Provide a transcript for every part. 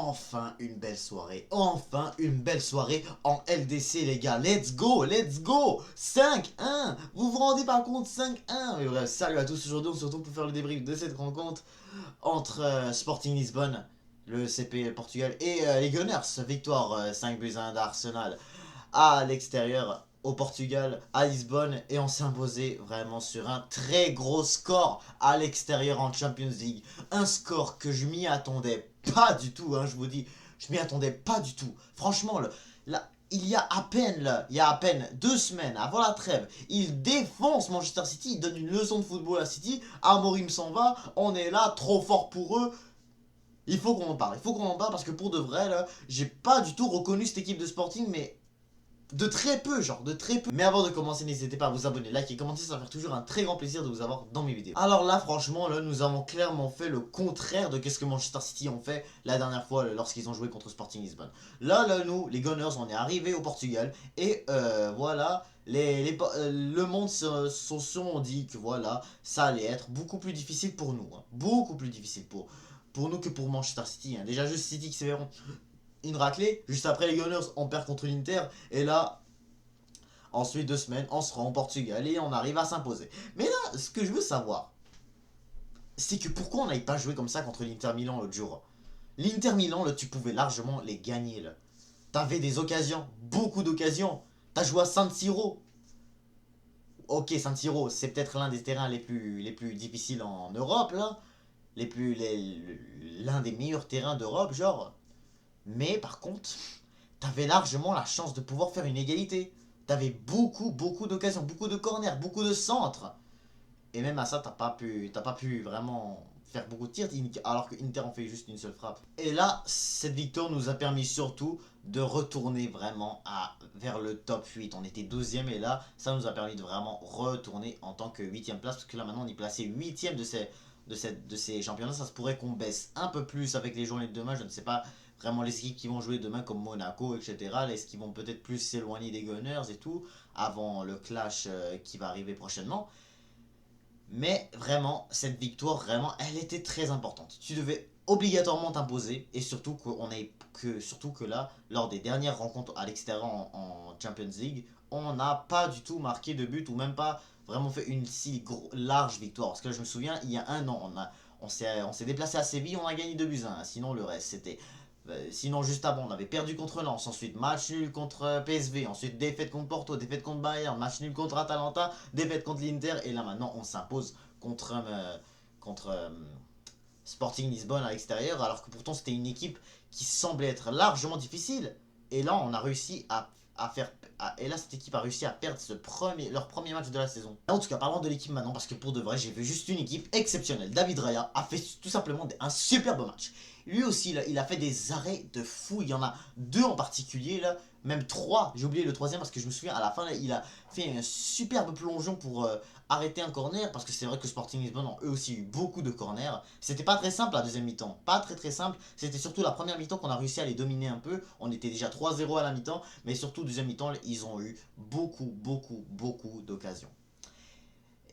enfin une belle soirée en LDC les gars, let's go 5-1. Vous vous rendez pas compte, 5-1. Mais bref, salut à tous, aujourd'hui on se retrouve pour faire le débrief de cette rencontre entre Sporting Lisbonne, le CP Portugal, et les Gunners. Victoire 5-1 d'Arsenal à l'extérieur au Portugal, à Lisbonne, et on s'est imposé vraiment sur un très gros score à l'extérieur en Champions League. Un score que je m'y attendais pas du tout, hein, je vous dis, je m'y attendais pas du tout. Franchement, il y a à peine 2 semaines avant la trêve, il défonce Manchester City, il donne une leçon de football à City, Amorim s'en va, on est là, trop fort pour eux. Il faut qu'on en parle, parce que pour de vrai, là, j'ai pas du tout reconnu cette équipe de Sporting, mais de très peu, de très peu. Mais avant de commencer, n'hésitez pas à vous abonner, liker et commenter, ça va faire toujours un très grand plaisir de vous avoir dans mes vidéos. Alors là, franchement, là, nous avons clairement fait le contraire de ce que Manchester City ont fait la dernière fois lorsqu'ils ont joué contre Sporting Lisbonne. Là, nous, les Gunners, on est arrivés au Portugal et voilà, le monde se sont dit que voilà, ça allait être beaucoup plus difficile pour nous, hein. Beaucoup plus difficile pour nous que pour Manchester City, hein. Déjà, juste City qui se verront une raclée. Juste après les Gunners, on perd contre l'Inter. Et là, ensuite 2 semaines, on se rend au Portugal et on arrive à s'imposer. Mais là, ce que je veux savoir, c'est que pourquoi on n'avait pas joué comme ça contre l'Inter Milan l'autre jour. L'Inter Milan, là, tu pouvais largement les gagner. Là. T'avais des occasions, beaucoup d'occasions. T'as joué à San Siro. Ok, San Siro, c'est peut-être l'un des terrains les plus difficiles en Europe, là. L'un des meilleurs terrains d'Europe, genre. Mais par contre, t'avais largement la chance de pouvoir faire une égalité. T'avais beaucoup d'occasions, beaucoup de corners, beaucoup de centres. Et même à ça, t'as pas pu vraiment faire beaucoup de tirs, alors que Inter en fait juste une seule frappe. Et là, cette victoire nous a permis surtout de retourner vraiment vers le top 8. On était 12e et là, ça nous a permis de vraiment retourner en tant que 8e place. Parce que là, maintenant, on est placé 8e de ces championnats. Ça se pourrait qu'on baisse un peu plus avec les journées de demain. Je ne sais pas vraiment les équipes qui vont jouer demain comme Monaco, etc. Est-ce qu'ils vont peut-être plus s'éloigner des Gunners et tout avant le clash qui va arriver prochainement. Mais vraiment, cette victoire, vraiment, elle était très importante. Tu devais obligatoirement t'imposer et surtout que là, lors des dernières rencontres à l'extérieur en Champions League, on n'a pas du tout marqué de but ou même pas vraiment fait une si large victoire. Parce que là, je me souviens, il y a un an, on s'est déplacé à Séville, on a gagné 2-1. Sinon, le reste, c'était sinon, juste avant, on avait perdu contre Lens, ensuite match nul contre PSV, ensuite défaite contre Porto, défaite contre Bayern, match nul contre Atalanta, défaite contre l'Inter, et là maintenant on s'impose contre Sporting Lisbonne à l'extérieur, alors que pourtant c'était une équipe qui semblait être largement difficile. Et là, on a réussi à faire. Et là, cette équipe a réussi à perdre leur premier match de la saison. En tout cas, parlons de l'équipe maintenant, parce que pour de vrai, j'ai vu juste une équipe exceptionnelle. David Raya a fait tout simplement un superbe match. Lui aussi, là, il a fait des arrêts de fou. Il y en a 2 en particulier, là, même 3. J'ai oublié le troisième parce que je me souviens, à la fin, là, il a fait un superbe plongeon pour arrêter un corner. Parce que c'est vrai que Sporting Lisbonne ont eux aussi eu beaucoup de corners. C'était pas très simple la deuxième mi-temps. Pas très simple. C'était surtout la première mi-temps qu'on a réussi à les dominer un peu. On était déjà 3-0 à la mi-temps. Mais surtout, deuxième mi-temps, ils ont eu beaucoup d'occasions.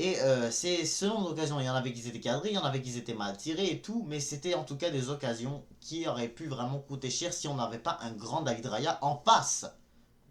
Et c'est selon l'occasion, il y en avait qui étaient cadrés, il y en avait qui étaient mal tirés et tout, mais c'était en tout cas des occasions qui auraient pu vraiment coûter cher si on n'avait pas un grand David Raya en face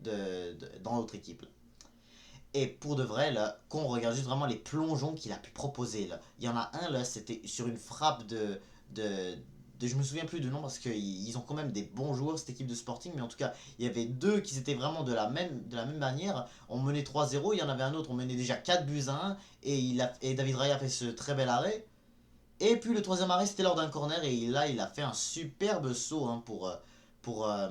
dans l'autre équipe. Et pour de vrai, là, qu'on regarde juste vraiment les plongeons qu'il a pu proposer, là. Il y en a un, là, c'était sur une frappe de je me souviens plus du nom parce qu'ils ont quand même des bons joueurs, cette équipe de Sporting, mais en tout cas, il y avait 2 qui étaient vraiment de la même manière. On menait 3-0, il y en avait un autre, on menait déjà 4-1, et David Raya a fait ce très bel arrêt. Et puis le troisième arrêt, c'était lors d'un corner, et là, il a fait un superbe saut, hein, pour, euh,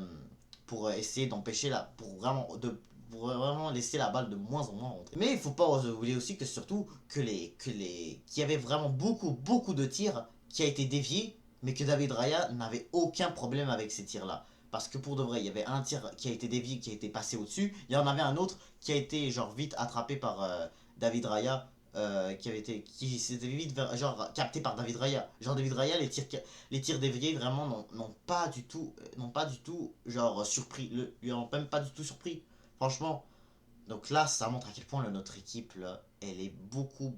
pour essayer d'empêcher pour vraiment laisser la balle de moins en moins rentrer. Mais il faut pas oublier aussi que surtout qu'il y avait vraiment beaucoup de tirs qui a été dévié, mais que David Raya n'avait aucun problème avec ces tirs-là. Parce que pour de vrai, il y avait un tir qui a été dévié, qui a été passé au-dessus. Il y en avait un autre qui a été genre vite attrapé par David Raya. Qui s'était vite capté par David Raya. Genre David Raya, les tirs déviés vraiment n'ont pas du tout genre surpris. Lui n'ont même pas du tout surpris. Franchement, Donc là, ça montre à quel point notre équipe, là, elle est beaucoup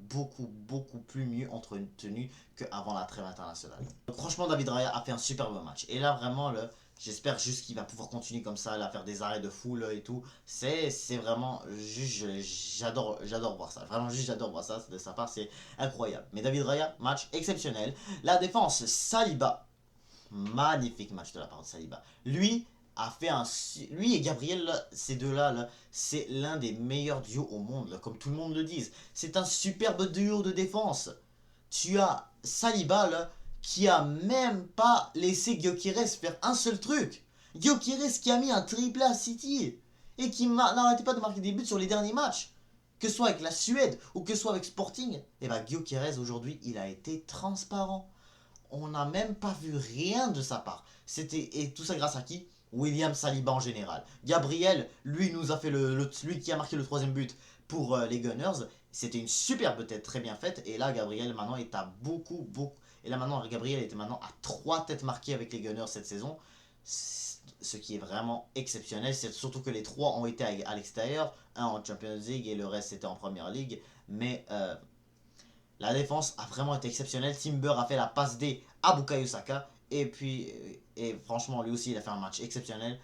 plus mieux entretenue qu'avant la trêve internationale. Donc franchement, David Raya a fait un super bon match. Et là, vraiment, là, j'espère juste qu'il va pouvoir continuer comme ça, là, à faire des arrêts de fou là, et tout. C'est vraiment, j'adore voir ça. Vraiment, juste j'adore voir ça. De sa part, c'est incroyable. Mais David Raya, match exceptionnel. La défense, Saliba. Magnifique match de la part de Saliba. Lui a fait un... Lui et Gabriel, là, ces deux-là, là, c'est l'un des meilleurs duos au monde, là, comme tout le monde le dit. C'est un superbe duo de défense. Tu as Saliba, là, qui a même pas laissé Gyökeres faire un seul truc. Gyökeres qui a mis un triplé à City et qui n'arrêtait pas de marquer des buts sur les derniers matchs. Que ce soit avec la Suède ou que ce soit avec Sporting, et bah Gyökeres aujourd'hui, il a été transparent. On n'a même pas vu rien de sa part. Et tout ça grâce à qui? William Saliba en général. Gabriel, lui, nous a fait lui qui a marqué le troisième but pour les Gunners. C'était une superbe tête très bien faite. Et là, Gabriel maintenant est à beaucoup. Et là maintenant, Gabriel était maintenant à 3 têtes marquées avec les Gunners cette saison. Ce qui est vraiment exceptionnel. C'est surtout que les 3 ont été à l'extérieur. Un en Champions League et le reste c'était en Premier League. Mais la défense a vraiment été exceptionnelle. Timber a fait la passe D à Bukayo Saka. Et puis, franchement, lui aussi, il a fait un match exceptionnel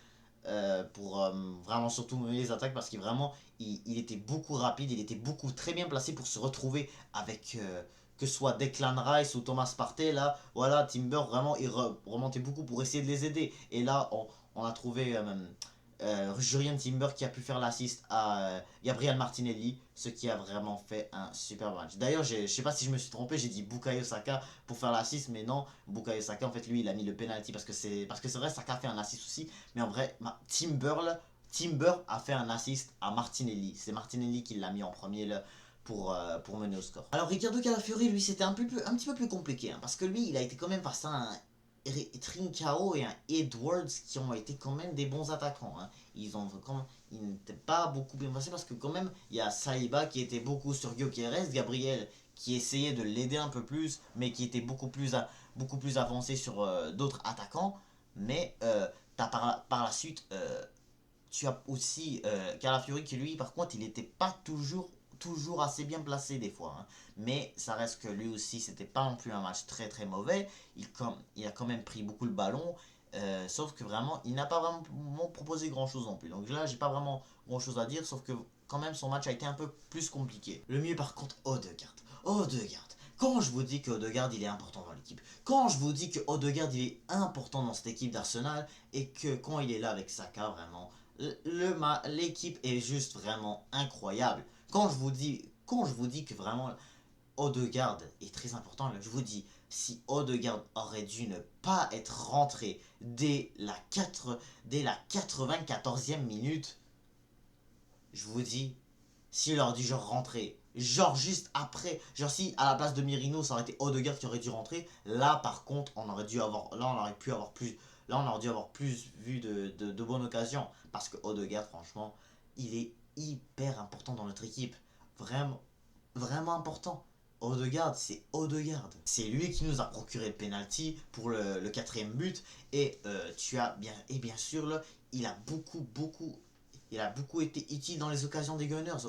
pour vraiment surtout mener les attaques parce qu'il vraiment, il était beaucoup rapide, il était très bien placé pour se retrouver avec que ce soit Declan Rice ou Thomas Partey. Là, voilà, Timber vraiment, il remontait beaucoup pour essayer de les aider. Et là, on a trouvé Jurien Timber qui a pu faire l'assist à Gabriel Martinelli, ce qui a vraiment fait un super match. D'ailleurs, je sais pas si je me suis trompé, j'ai dit Bukayo Saka pour faire l'assist, mais non, Bukayo Saka, en fait, lui, il a mis le penalty parce que c'est vrai, Saka a fait un assist aussi, mais en vrai, Timber a fait un assist à Martinelli. C'est Martinelli qui l'a mis en premier là, pour mener au score. Alors Ricardo Calafiori, lui, c'était un petit peu plus compliqué, hein, parce que lui, il a été quand même face à un Trincao et un Edwards qui ont été quand même des bons attaquants. Hein. Ils n'étaient pas beaucoup bien passés parce que quand même il y a Saliba qui était beaucoup sur Gyökeres, Gabriel qui essayait de l'aider un peu plus mais qui était beaucoup plus avancé sur d'autres attaquants. Mais par la suite tu as aussi Calafiori qui lui par contre il n'était pas toujours assez bien placé des fois. Hein. Mais ça reste que lui aussi, c'était pas non plus un match très mauvais. Il a quand même pris beaucoup le ballon. Sauf que vraiment, il n'a pas vraiment proposé grand chose non plus. Donc là, j'ai pas vraiment grand chose à dire. Sauf que quand même, son match a été un peu plus compliqué. Le mieux par contre, Odegaard. Odegaard. Quand je vous dis que Odegaard il est important dans l'équipe, quand je vous dis que Odegaard il est important dans cette équipe d'Arsenal et que quand il est là avec Saka, vraiment, l'équipe est juste vraiment incroyable. Quand je vous dis que vraiment Odegaard est très important, je vous dis, si Odegaard aurait dû ne pas être rentré dès la 94e minute, je vous dis, s'il aurait dû genre rentrer, genre juste après, genre si à la place de Merino ça aurait été Odegaard qui aurait dû rentrer, là par contre on aurait pu avoir plus, là on aurait dû avoir plus vu de bonnes occasions, parce que Odegaard franchement, il est hyper important dans notre équipe, vraiment important. Odegaard, c'est Odegaard. C'est lui qui nous a procuré le penalty pour le quatrième but. Et bien sûr, là, il a beaucoup été utile dans les occasions des Gunners.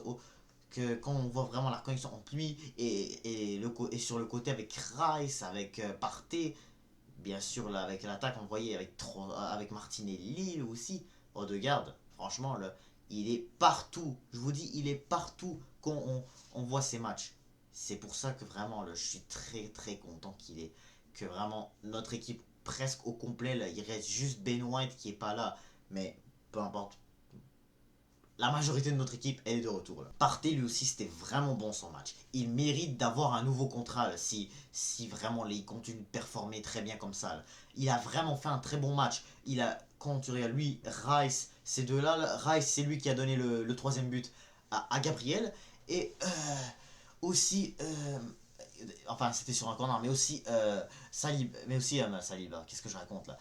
Quand on voit vraiment la connexion entre lui et sur le côté avec Rice, avec Partey, bien sûr là, avec l'attaque, on voyait avec Martinelli aussi. Odegaard, franchement, là, il est partout. Je vous dis, il est partout quand on voit ses matchs. C'est pour ça que vraiment, là, je suis très content que vraiment notre équipe presque au complet, là, il reste juste Ben White qui est pas là. Mais peu importe, la majorité de notre équipe elle est de retour là. Partey lui aussi c'était vraiment bon son match. Il mérite d'avoir un nouveau contrat là, si vraiment il continue de performer très bien comme ça. Là. Il a vraiment fait un très bon match. Quand tu regardes lui, Rice, ces deux-là, là, Rice c'est lui qui a donné le troisième but à Gabriel. Et aussi, enfin c'était sur un corner, mais aussi Saliba, qu'est-ce que je raconte là.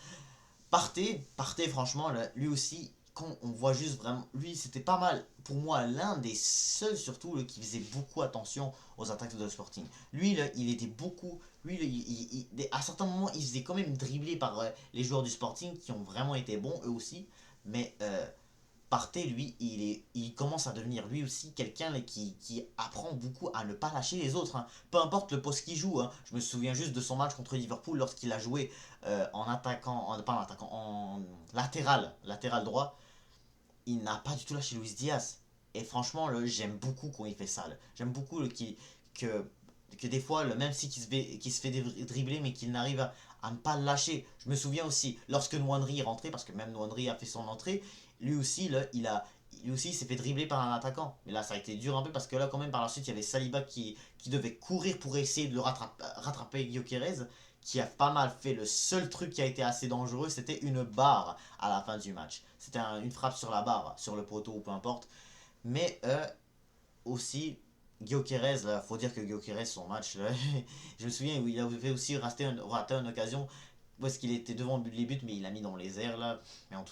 Partey franchement, là, lui aussi, quand on voit juste vraiment, lui c'était pas mal, pour moi, l'un des seuls surtout qui faisait beaucoup attention aux attaques de Sporting. Lui, là, il était beaucoup, lui, là, à certains moments, il se faisait quand même dribbler par les joueurs du Sporting qui ont vraiment été bons, eux aussi, mais Partey, lui, il commence à devenir lui aussi quelqu'un qui apprend beaucoup à ne pas lâcher les autres, hein. Peu importe le poste qu'il joue, hein. Je me souviens juste de son match contre Liverpool lorsqu'il a joué en attaquant, pas en attaquant, en latéral droit. Il n'a pas du tout lâché Luis Diaz. Et franchement, j'aime beaucoup quand il fait ça. J'aime beaucoup que, que des fois, même si qu'il se fait dribbler, mais qu'il n'arrive à ne pas le lâcher. Je me souviens aussi, lorsque Nwanri est rentré, parce que même Nwanri a fait son entrée, lui aussi, là, lui aussi, il s'est fait dribbler par un attaquant. Mais là, ça a été dur un peu parce que là, quand même, par la suite, il y avait Saliba qui devait courir pour essayer de le rattraper Gyökeres, qui a pas mal fait. Le seul truc qui a été assez dangereux, c'était une barre à la fin du match. C'était une frappe sur la barre, sur le poteau ou peu importe. Mais aussi, Gyökeres, là, faut dire que Gyökeres, son match, là, je me souviens où il avait aussi raté une occasion où est-ce qu'il était devant les buts, mais il l'a mis dans les airs, là. Mais en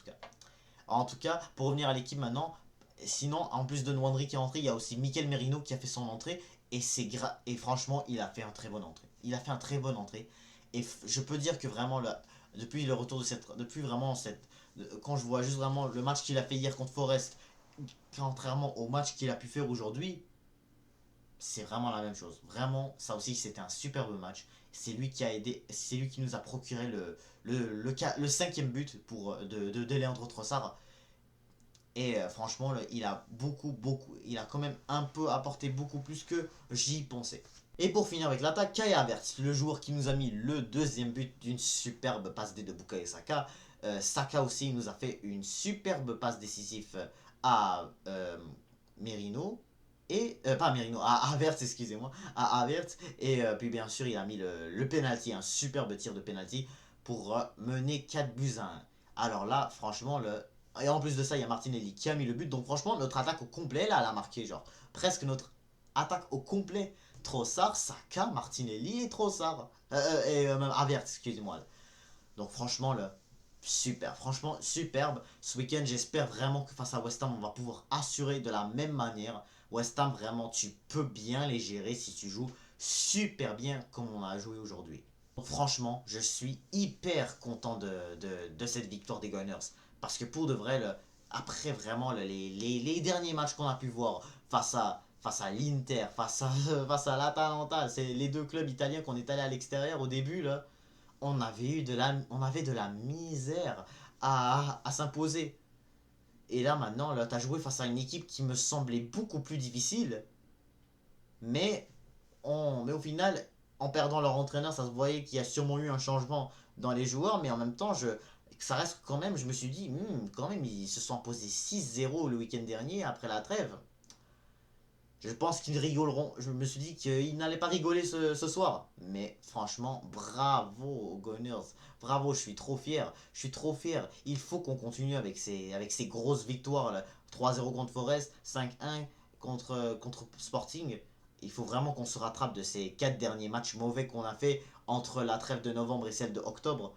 tout cas, pour revenir à l'équipe maintenant, sinon, en plus de Nwanri qui est entré, il y a aussi Mikel Merino qui a fait son entrée. Et franchement, il a fait un très bon entrée. Il a fait un très bon entrée. Et je peux dire que vraiment, depuis le retour de depuis vraiment quand je vois juste vraiment le match qu'il a fait hier contre Forest, contrairement au match qu'il a pu faire aujourd'hui, c'est vraiment la même chose. Vraiment, ça aussi, c'était un superbe match. C'est lui qui a aidé, c'est lui qui nous a procuré le cinquième but de Leandro Trossard. Et franchement, il a il a quand même un peu apporté beaucoup plus que j'y pensais. Et pour finir avec l'attaque, Kai Havertz, le joueur qui nous a mis le deuxième but d'une superbe passe D de Bukayo Saka. Saka aussi nous a fait une superbe passe décisive à Merino. Et, pas à Merino, à Havertz, excusez-moi, à Havertz. Et puis bien sûr, il a mis le penalty, un superbe tir de penalty pour mener 4 buts à 1. Alors là, franchement, et en plus de ça, il y a Martinelli qui a mis le but. Donc franchement, notre attaque au complet, là, elle a marqué, genre, presque notre attaque au complet. Trossard, Saka, Martinelli et Trossard. Même Havertz, excusez-moi. Donc franchement, super. Franchement, superbe. Ce week-end, j'espère vraiment que face à West Ham, on va pouvoir assurer de la même manière. West Ham, vraiment, tu peux bien les gérer si tu joues super bien comme on a joué aujourd'hui. Donc franchement, je suis hyper content de cette victoire des Gunners. Parce que pour de vrai, après vraiment les derniers matchs qu'on a pu voir face à l'Inter, face à l'Atalanta, c'est les deux clubs italiens qu'on est allé à l'extérieur au début, là, on avait de la misère à s'imposer. Et là maintenant, là, tu as joué face à une équipe qui me semblait beaucoup plus difficile. Mais, mais au final, en perdant leur entraîneur, ça se voyait qu'il y a sûrement eu un changement dans les joueurs. Mais en même temps, ça reste quand même, je me suis dit, quand même, ils se sont imposés 6-0 le week-end dernier après la trêve. Je pense qu'ils rigoleront. Je me suis dit qu'ils n'allaient pas rigoler ce soir. Mais franchement, bravo aux Gunners. Bravo, je suis trop fier. Je suis trop fier. Il faut qu'on continue avec ces grosses victoires, là. 3-0 contre Forest, 5-1 contre Sporting. Il faut vraiment qu'on se rattrape de ces 4 derniers matchs mauvais qu'on a fait entre la trêve de novembre et celle de octobre.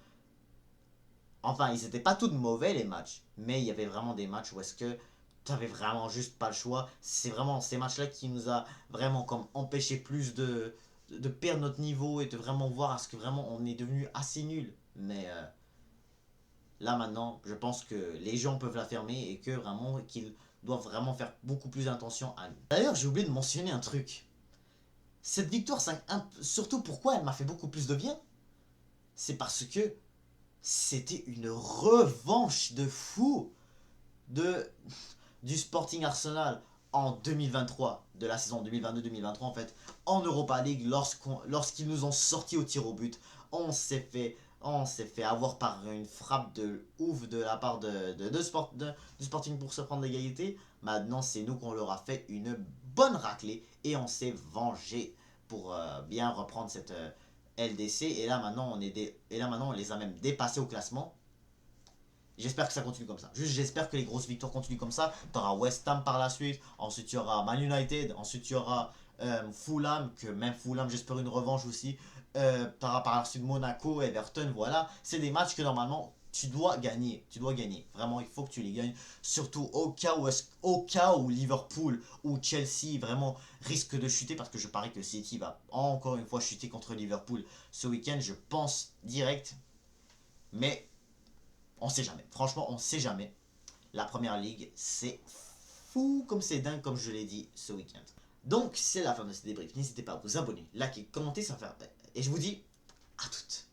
Enfin, ils n'étaient pas tous mauvais les matchs. Mais il y avait vraiment des matchs où est-ce que t'avais vraiment juste pas le choix. C'est vraiment ces matchs-là qui nous a vraiment comme empêché plus de perdre notre niveau et de vraiment voir à ce que vraiment on est devenu assez nul. Mais là maintenant, je pense que les gens peuvent l'affirmer et que vraiment qu'ils doivent vraiment faire beaucoup plus attention à nous. D'ailleurs, j'ai oublié de mentionner un truc. Cette victoire 5-1, surtout pourquoi elle m'a fait beaucoup plus de bien, c'est parce que c'était une revanche de fou de du Sporting Arsenal en 2023, de la saison 2022-2023 en fait, en Europa League, lorsqu'ils nous ont sorti au tir au but. On s'est fait avoir par une frappe de ouf de la part du Sporting pour se prendre l'égalité. Maintenant, c'est nous qu'on leur a fait une bonne raclée et on s'est vengé pour bien reprendre cette LDC. Et là, maintenant, on les a même dépassés au classement. J'espère que ça continue comme ça. Juste, j'espère que les grosses victoires continuent comme ça. Tu auras West Ham par la suite. Ensuite, tu auras Man United. Ensuite, tu auras Fulham. Que même Fulham, j'espère une revanche aussi. Tu auras par la suite Monaco, Everton. Voilà. C'est des matchs que normalement, tu dois gagner. Tu dois gagner. Vraiment, il faut que tu les gagnes. Surtout au cas où Liverpool ou Chelsea vraiment risquent de chuter. Parce que je parie que City va encore une fois chuter contre Liverpool ce week-end. Je pense direct. Mais on sait jamais. Franchement, on sait jamais. la première ligue, c'est fou comme c'est dingue, comme je l'ai dit ce week-end. Donc, c'est la fin de ce débrief. N'hésitez pas à vous abonner, liker, commenter, ça fait. Et je vous dis à toutes.